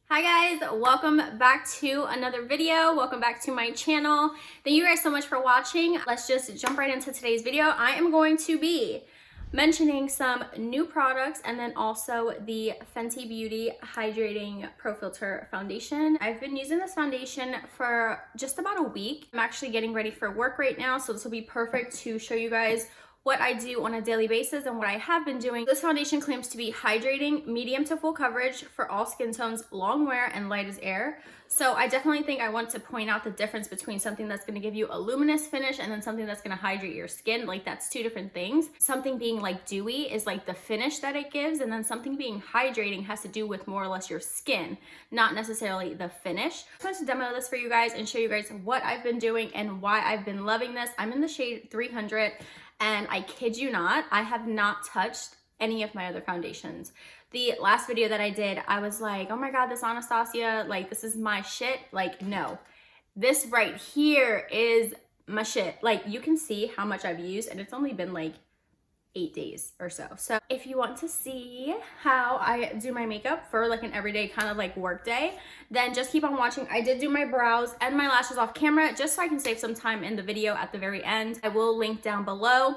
Hi guys, welcome back to another video. Welcome back to my channel. Thank you guys so much for watching. Let's just jump right into today's video. I am going to be mentioning some new products and then also the Fenty Beauty Hydrating Pro Filter Foundation. I've been using this foundation for just about a week. I'm actually getting ready for work right now, so this will be perfect to show you guys what I do on a daily basis and what I have been doing. This foundation claims to be hydrating, medium to full coverage for all skin tones, long wear, and light as air. So I definitely think I want to point out the difference between something that's gonna give you a luminous finish and then something that's gonna hydrate your skin. Like, that's two different things. Something being like dewy is like the finish that it gives, and then something being hydrating has to do with more or less your skin, not necessarily the finish. I wanted to demo this for you guys and show you guys what I've been doing and why I've been loving this. I'm in the shade 300. And I kid you not, I have not touched any of my other foundations. The last video that I did, I was like, oh my God, this Anastasia, like, this is my shit. Like, no, this right here is my shit. Like, you can see how much I've used, and it's only been like 8 days or so. So if you want to see how I do my makeup for like an everyday kind of like work day, then just keep on watching. I did do my brows and my lashes off camera just so I can save some time in the video at the very end. I will link down below,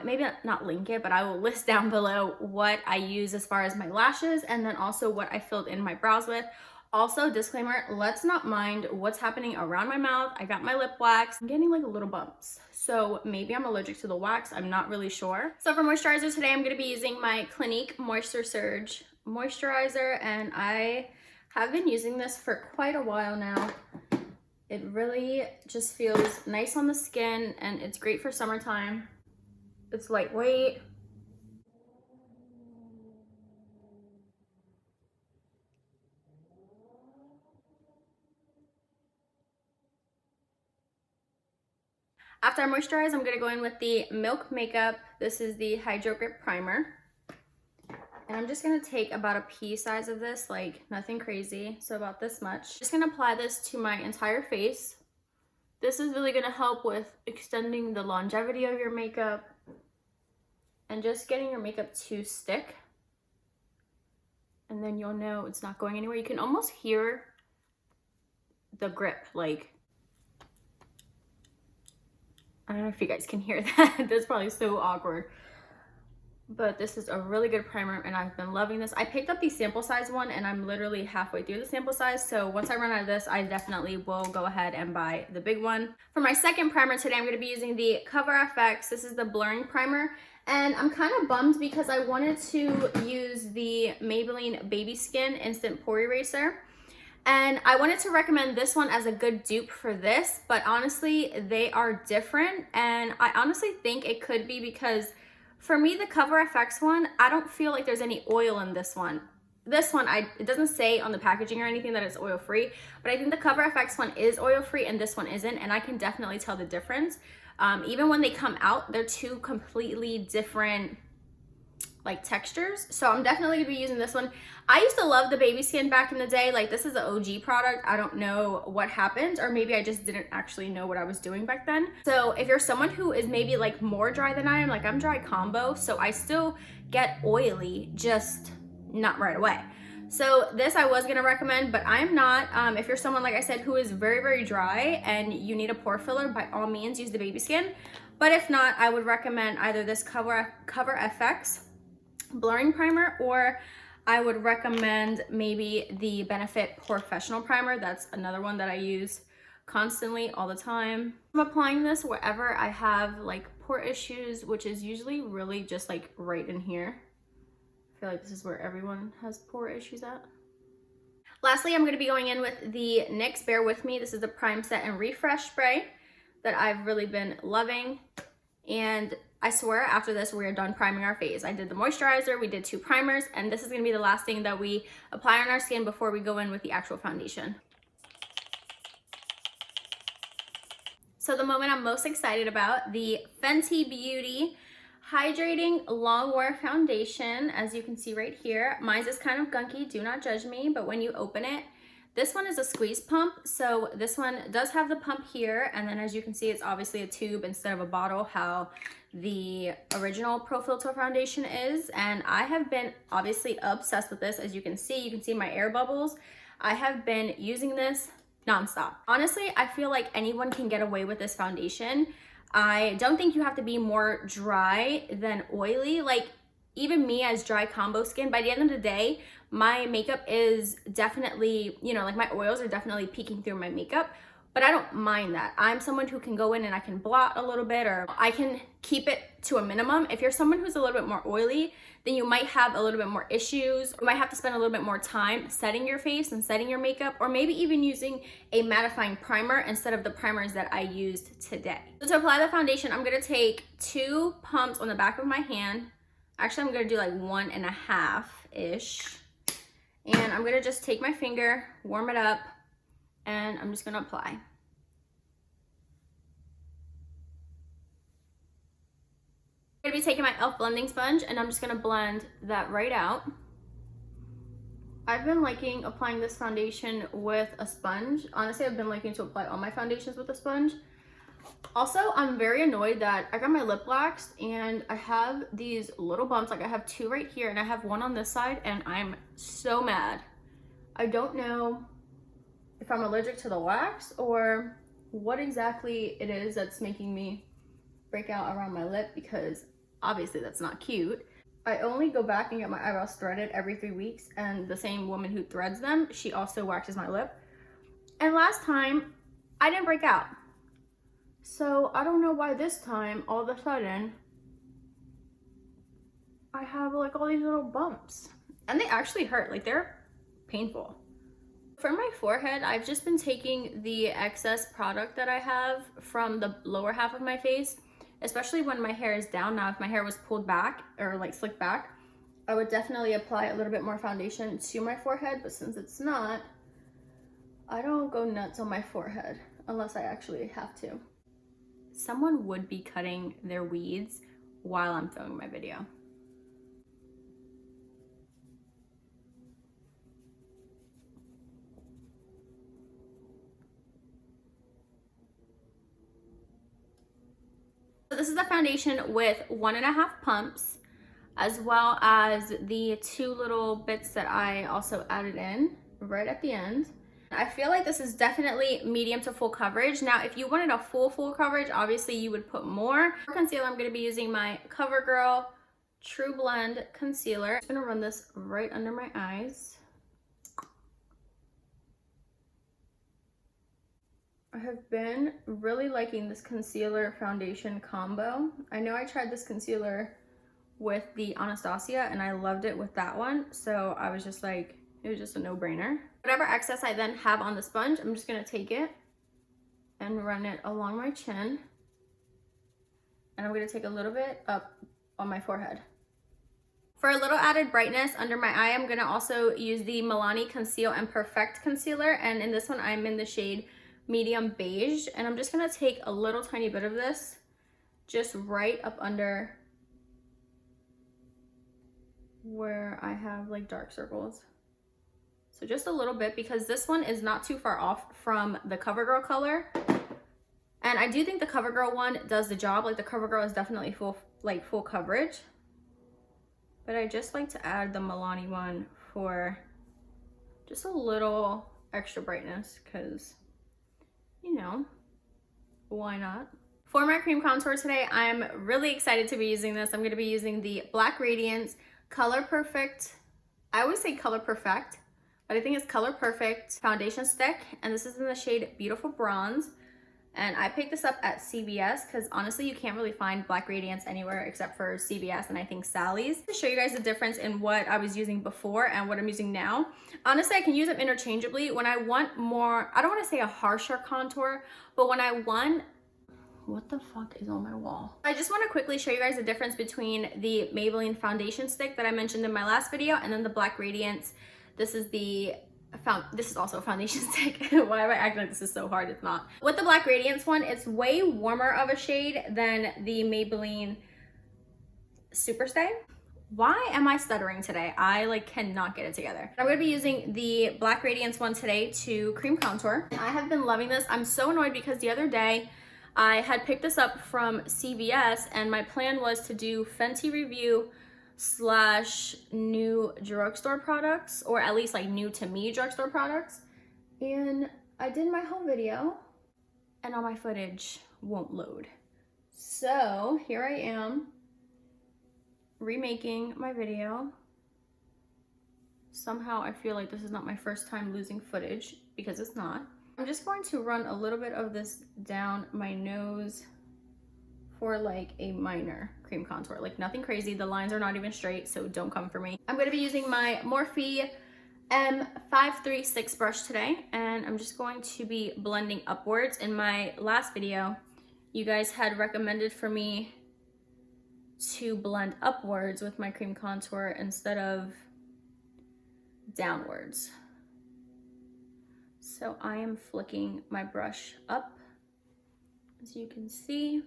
maybe not link it, but I will list down below what I use as far as my lashes and then also what I filled in my brows with. Also, disclaimer, let's not mind what's happening around my mouth. I got my lip wax. I'm getting like little bumps. So maybe I'm allergic to the wax. I'm not really sure. So for moisturizer today, I'm gonna be using my Clinique Moisture Surge moisturizer, and I have been using this for quite a while now. It really just feels nice on the skin, and it's great for summertime. It's lightweight. After I moisturize, I'm gonna go in with the Milk Makeup. This is the Hydro Grip Primer. And I'm just gonna take about a pea size of this, like nothing crazy, so about this much. Just gonna apply this to my entire face. This is really gonna help with extending the longevity of your makeup and just getting your makeup to stick. And then you'll know it's not going anywhere. You can almost hear the grip, like, I don't know if you guys can hear that. That's probably so awkward. But this is a really good primer and I've been loving this. I picked up the sample size one and I'm literally halfway through the sample size. So once I run out of this, I definitely will go ahead and buy the big one. For my second primer today, I'm going to be using the Cover FX. This is the blurring primer. And I'm kind of bummed because I wanted to use the Maybelline Baby Skin Instant Pore Eraser. And I wanted to recommend this one as a good dupe for this, but honestly, they are different. And I honestly think it could be because for me, the Cover FX one, I don't feel like there's any oil in this one. This one, it doesn't say on the packaging or anything that it's oil-free, but I think the Cover FX one is oil-free and this one isn't, and I can definitely tell the difference. Even when they come out, they're two completely different like textures. So I'm definitely gonna be using this one. I used to love the Baby Skin back in the day. Like, this is an OG product. I don't know what happened, or maybe I just didn't actually know what I was doing back then. So if you're someone who is maybe like more dry than I am, like I'm dry combo, so I still get oily, just not right away. So this I was gonna recommend, but I'm not. If you're someone, like I said, who is very, very dry and you need a pore filler, by all means use the Baby Skin. But if not, I would recommend either this Cover FX blurring primer, or I would recommend maybe the Benefit Professional Primer. That's another one that I use constantly all the time. I'm applying this wherever I have like pore issues, which is usually really just like right in here. I feel like this is where everyone has pore issues at. Lastly, I'm going to be going in with the NYX Bear With Me. This is the Prime Set and Refresh Spray that I've really been loving. And I swear after this, we're done priming our face. I did the moisturizer, we did 2 primers, and this is gonna be the last thing that we apply on our skin before we go in with the actual foundation. So the moment I'm most excited about, the Fenty Beauty Hydrating Longwear Foundation. As you can see right here, mine's is kind of gunky, do not judge me, but when you open it, This one is a squeeze pump. So this one does have the pump here. And then as you can see, it's obviously a tube instead of a bottle, how the original Pro Filt'r foundation is. And I have been obviously obsessed with this. As you can see my air bubbles. I have been using this nonstop. Honestly, I feel like anyone can get away with this foundation. I don't think you have to be more dry than oily. Like, even me as dry combo skin, by the end of the day, my makeup is definitely, you know, like my oils are definitely peeking through my makeup, but I don't mind that. I'm someone who can go in and I can blot a little bit, or I can keep it to a minimum. If you're someone who's a little bit more oily, then you might have a little bit more issues. You might have to spend a little bit more time setting your face and setting your makeup, or maybe even using a mattifying primer instead of the primers that I used today. So to apply the foundation, I'm gonna take 2 pumps on the back of my hand. Actually, I'm gonna do like 1.5-ish. And I'm gonna just take my finger, warm it up, and I'm just gonna apply. I'm gonna be taking my e.l.f. blending sponge and I'm just gonna blend that right out. I've been liking applying this foundation with a sponge. Honestly, I've been liking to apply all my foundations with a sponge. Also, I'm very annoyed that I got my lip waxed and I have these little bumps. Like, I have 2 right here and I have 1 on this side, and I'm so mad. I don't know if I'm allergic to the wax or what exactly it is that's making me break out around my lip, because obviously that's not cute. I only go back and get my eyebrows threaded every 3 weeks, and the same woman who threads them, she also waxes my lip. And last time, I didn't break out. So I don't know why this time, all of a sudden, I have like all these little bumps. And they actually hurt, like they're painful. For my forehead, I've just been taking the excess product that I have from the lower half of my face, especially when my hair is down. Now, if my hair was pulled back or like slicked back, I would definitely apply a little bit more foundation to my forehead, but since it's not, I don't go nuts on my forehead unless I actually have to. Someone would be cutting their weeds while I'm filming my video. So this is the foundation with 1.5 pumps, as well as the 2 little bits that I also added in right at the end. I feel like this is definitely medium to full coverage. Now, if you wanted a full coverage, obviously you would put more. For concealer, I'm going to be using my CoverGirl True Blend Concealer. I'm just going to run this right under my eyes. I have been really liking this concealer foundation combo. I know I tried this concealer with the Anastasia and I loved it with that one. So I was just like, it was just a no-brainer. Whatever excess I then have on the sponge, I'm just gonna take it and run it along my chin. And I'm gonna take a little bit up on my forehead. For a little added brightness under my eye, I'm gonna also use the Milani Conceal and Perfect Concealer. And in this one, I'm in the shade Medium Beige. And I'm just gonna take a little tiny bit of this just right up under where I have like dark circles. So just a little bit, because this one is not too far off from the CoverGirl color. And I do think the CoverGirl one does the job. Like, the CoverGirl is definitely full coverage. But I just like to add the Milani one for just a little extra brightness, because, you know, why not? For my cream contour today, I'm really excited to be using this. I'm going to be using the Black Radiance Color Perfect. I always say Color Perfect, but I think it's Color Perfect foundation stick, and this is in the shade Beautiful Bronze. And I picked this up at CVS because honestly, you can't really find Black Radiance anywhere except for CVS and I think Sally's. To show you guys the difference in what I was using before and what I'm using now. Honestly, I can use them interchangeably. When I want more, I don't want to say a harsher contour, but when I want, what the fuck is on my wall? I just want to quickly show you guys the difference between the Maybelline foundation stick that I mentioned in my last video and then the Black Radiance. This is also a foundation stick. Why am I acting like this is so hard? It's not. With the Black Radiance one, it's way warmer of a shade than the Maybelline Superstay. Why am I stuttering today? I like cannot get it together. I'm gonna be using the Black Radiance one today to cream contour. I have been loving this. I'm so annoyed because the other day I had picked this up from CVS and my plan was to do Fenty review / new drugstore products, or at least like new to me drugstore products. And I did my whole video and all my footage won't load. So here I am remaking my video. Somehow I feel like this is not my first time losing footage, because it's not. I'm just going to run a little bit of this down my nose for like a minor cream contour, like nothing crazy. The lines are not even straight, so don't come for me. I'm going to be using my Morphe M536 brush today, and I'm just going to be blending upwards. In my last video, you guys had recommended for me to blend upwards with my cream contour instead of downwards. So I am flicking my brush up, as you can see.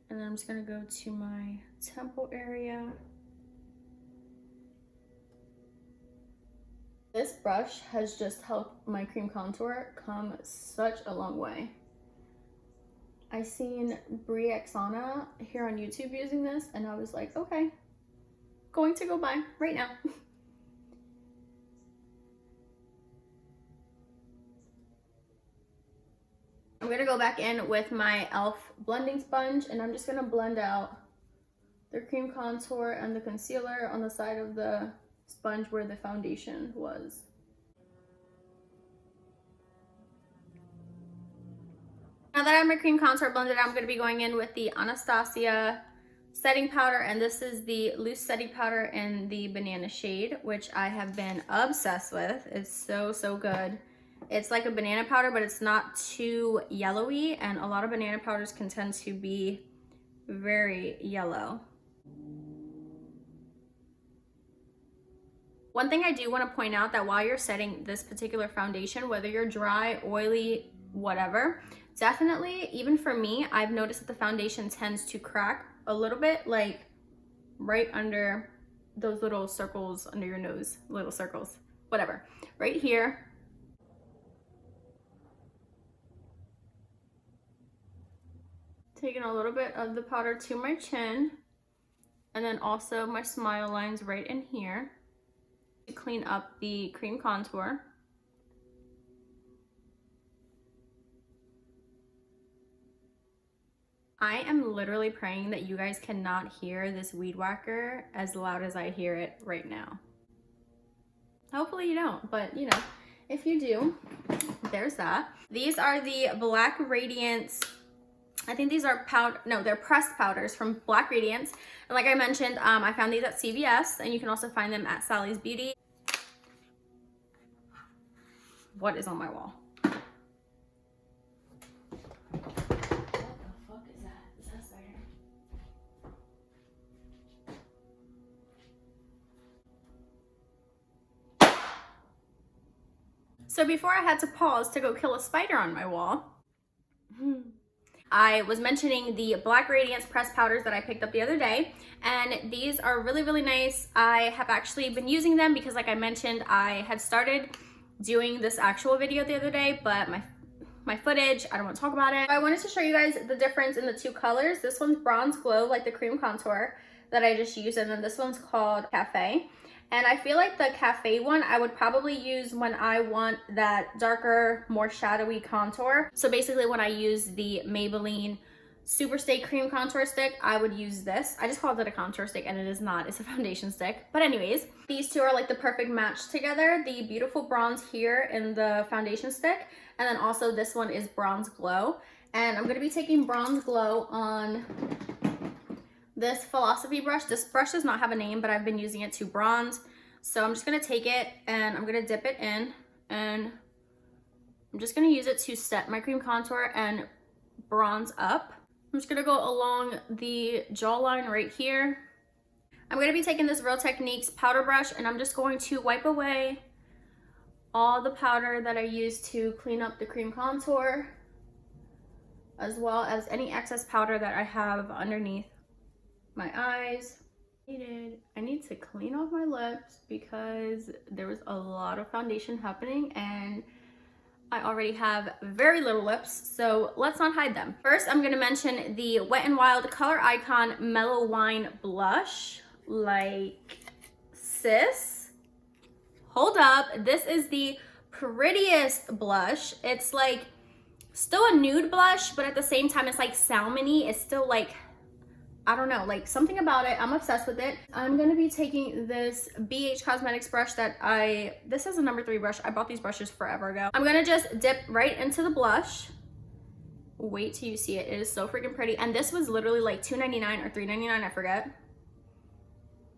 And then I'm just gonna go to my temple area. This brush has just helped my cream contour come such a long way. I seen Briaxana here on YouTube using this, and I was like, okay, going to go buy right now. I'm gonna go back in with my e.l.f. blending sponge, and I'm just gonna blend out the cream contour and the concealer on the side of the sponge where the foundation was. Now that I have my cream contour blended, I'm going to be going in with the Anastasia setting powder, and this is the loose setting powder in the banana shade, which I have been obsessed with. It's so, so good. It's like a banana powder, but it's not too yellowy, and a lot of banana powders can tend to be very yellow. One thing I do want to point out, that while you're setting this particular foundation, whether you're dry, oily, whatever, definitely, even for me, I've noticed that the foundation tends to crack a little bit, like right under those little circles under your nose, little circles, whatever, right here. Taking a little bit of the powder to my chin, and then also my smile lines right in here to clean up the cream contour. I am literally praying that you guys cannot hear this weed whacker as loud as I hear it right now. Hopefully you don't, but you know, if you do, there's that. These are the Black Radiance, I think these are powder, no, they're pressed powders from Black Radiance. And like I mentioned, I found these at CVS, and you can also find them at Sally's Beauty. What is on my wall? So before I had to pause to go kill a spider on my wall, I was mentioning the Black Radiance pressed powders that I picked up the other day, and these are really, really nice. I have actually been using them because, like I mentioned, I had started doing this actual video the other day, but my footage, I don't want to talk about it. I wanted to show you guys the difference in the two colors. This one's Bronze Glow, like the cream contour that I just used, and then this one's called Cafe. And I feel like the Cafe one I would probably use when I want that darker, more shadowy contour. So basically when I use the Maybelline Super Stay Cream Contour Stick, I would use this. I just called it a contour stick, and it is not, it's a foundation stick. But anyways, these two are like the perfect match together. The beautiful bronze here in the foundation stick, and then also this one is Bronze Glow. And I'm gonna be taking Bronze Glow on this Philosophy brush. This brush does not have a name, but I've been using it to bronze. So I'm just gonna take it and I'm gonna dip it in, and I'm just gonna use it to set my cream contour and bronze up. I'm just gonna go along the jawline right here. I'm gonna be taking this Real Techniques powder brush, and I'm just going to wipe away all the powder that I used to clean up the cream contour, as well as any excess powder that I have underneath my eyes. I need to clean off my lips because there was a lot of foundation happening and I already have very little lips, so let's not hide them. First, I'm gonna mention the Wet n Wild Color Icon Mellow Wine Blush. Like, sis, hold up. This is the prettiest blush. It's like still a nude blush, but at the same time, it's like salmony. It's still like, I don't know, like something about it. I'm obsessed with it. I'm gonna be taking this BH Cosmetics brush that this is a number 3 brush. I bought these brushes forever ago. I'm gonna just dip right into the blush. Wait till you see it. It is so freaking pretty. And this was literally like $2.99 or $3.99, I forget.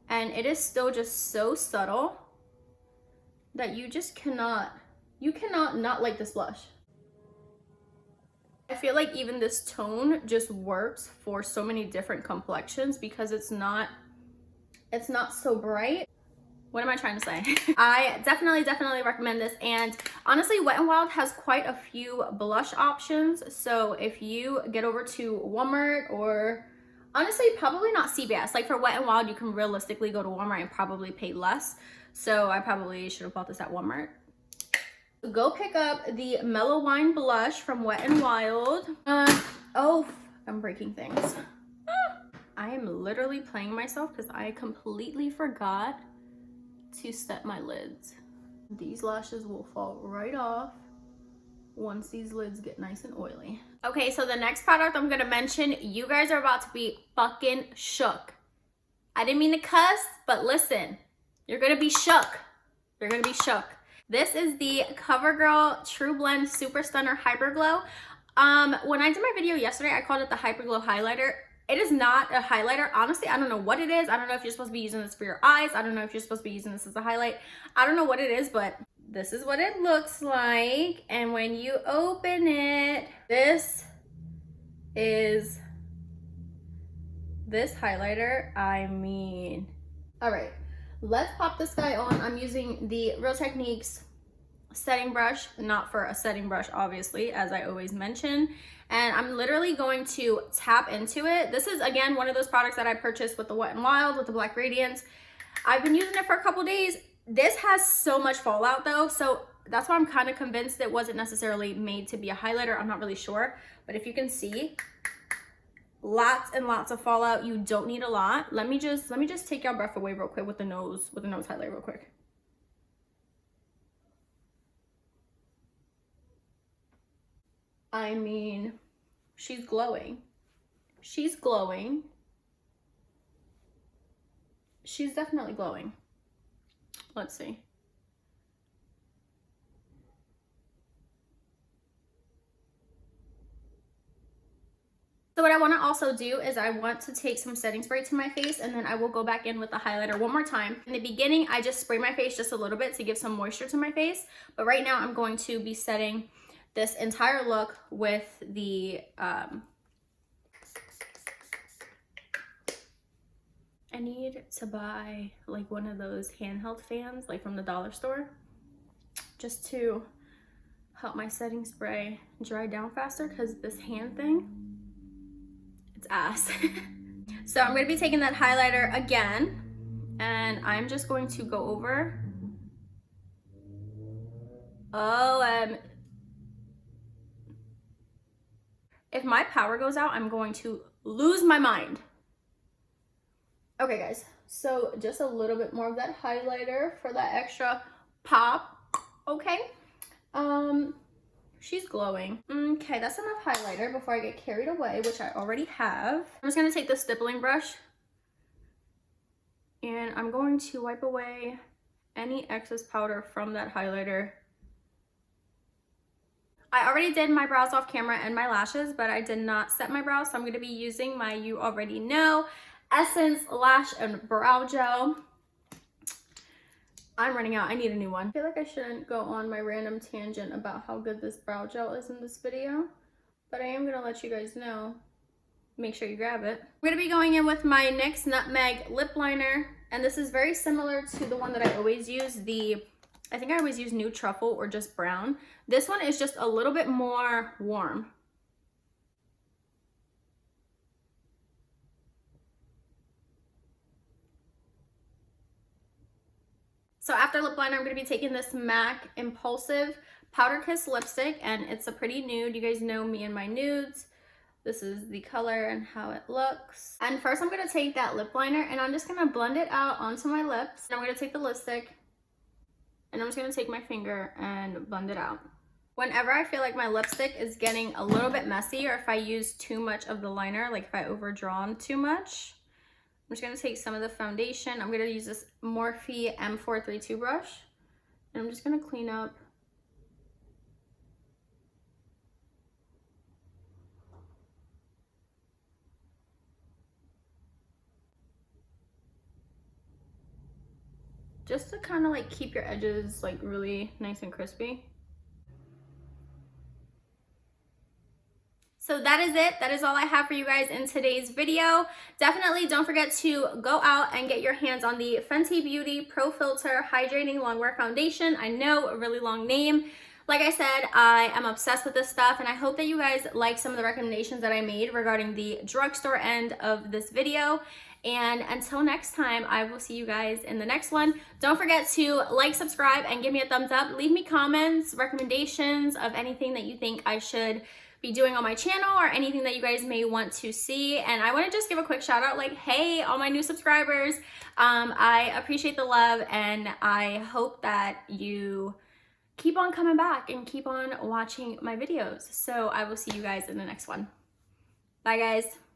And it is still just so subtle that you just cannot not like this blush. I feel like even this tone just works for so many different complexions because it's not so bright. What am I trying to say? I definitely recommend this. And honestly, Wet n Wild has quite a few blush options. So if you get over to Walmart, or honestly, probably not CVS. Like for Wet n Wild, you can realistically go to Walmart and probably pay less. So I probably should have bought this at Walmart. Go pick up the Mellow Wine Blush from Wet n Wild. Oh, I'm breaking things. I am literally playing myself because I completely forgot to set my lids. These lashes will fall right off once these lids get nice and oily. Okay, so the next product I'm gonna mention, you guys are about to be fucking shook. I didn't mean to cuss, but listen, you're gonna be shook. You're gonna be shook. This is the CoverGirl True Blend Super Stunner Hyper Glow. When I did my video yesterday, I called it the Hyper Glow Highlighter. It is not a highlighter. Honestly, I don't know what it is. I don't know if you're supposed to be using this for your eyes. I don't know if you're supposed to be using this as a highlight. I don't know what it is, but this is what it looks like. And when you open it, this is this highlighter. I mean, all right, let's pop this guy on. I'm using the Real Techniques setting brush, not for a setting brush, obviously, as I always mention. And I'm literally going to tap into it. This is, again, one of those products that I purchased with the Wet n Wild, with the Black Radiance. I've been using it for a couple days. This has so much fallout though, so that's why I'm kind of convinced it wasn't necessarily made to be a highlighter. I'm not really sure, but if you can see, lots and lots of fallout. You don't need a lot. Let me just take your breath away real quick with the nose highlight real quick. I mean, she's glowing. She's glowing. She's definitely glowing. Let's see. So what I want to also do is I want to take some setting spray to my face, and then I will go back in with the highlighter one more time. In the beginning, I just spray my face just a little bit to give some moisture to my face. But right now I'm going to be setting this entire look with the, I need to buy like one of those handheld fans, like from the dollar store, just to help my setting spray dry down faster, because this hand thing, it's ass. So I'm gonna be taking that highlighter again, and I'm just going to go over. If my power goes out, I'm going to lose my mind. Okay guys, so just a little bit more of that highlighter for that extra pop. Okay, she's glowing. Okay, that's enough highlighter before I get carried away, which I already have. I'm just gonna take the stippling brush and I'm going to wipe away any excess powder from that highlighter. I already did my brows off camera and my lashes, but I did not set my brows, so I'm gonna be using my You Already Know Essence Lash and Brow Gel. I'm running out. I need a new one. I feel like I shouldn't go on my random tangent about how good this brow gel is in this video, but I am gonna let you guys know. Make sure you grab it. I'm gonna be going in with my NYX Nutmeg Lip Liner, and this is very similar to the one that I always use. I think I always use Nude Truffle or just brown. This one is just a little bit more warm. So after lip liner, I'm going to be taking this MAC Impulsive Powder Kiss lipstick, and it's a pretty nude. You guys know me and my nudes. This is the color and how it looks. And first I'm going to take that lip liner and I'm just going to blend it out onto my lips. And I'm going to take the lipstick and I'm just going to take my finger and blend it out. Whenever I feel like my lipstick is getting a little bit messy, or if I use too much of the liner, like if I overdrawn too much, I'm just going to take some of the foundation. I'm going to use this Morphe M432 brush and I'm just going to clean up just to kind of like keep your edges like really nice and crispy. So that is it. That is all I have for you guys in today's video. Definitely don't forget to go out and get your hands on the Fenty Beauty Pro Filter Hydrating Longwear Foundation. I know, a really long name. Like I said, I am obsessed with this stuff, and I hope that you guys like some of the recommendations that I made regarding the drugstore end of this video. And until next time, I will see you guys in the next one. Don't forget to like, subscribe, and give me a thumbs up. Leave me comments, recommendations of anything that you think I should be doing on my channel, or anything that you guys may want to see. And I want to just give a quick shout out, like, hey, all my new subscribers. I appreciate the love, and I hope that you keep on coming back and keep on watching my videos. So I will see you guys in the next one. Bye, guys.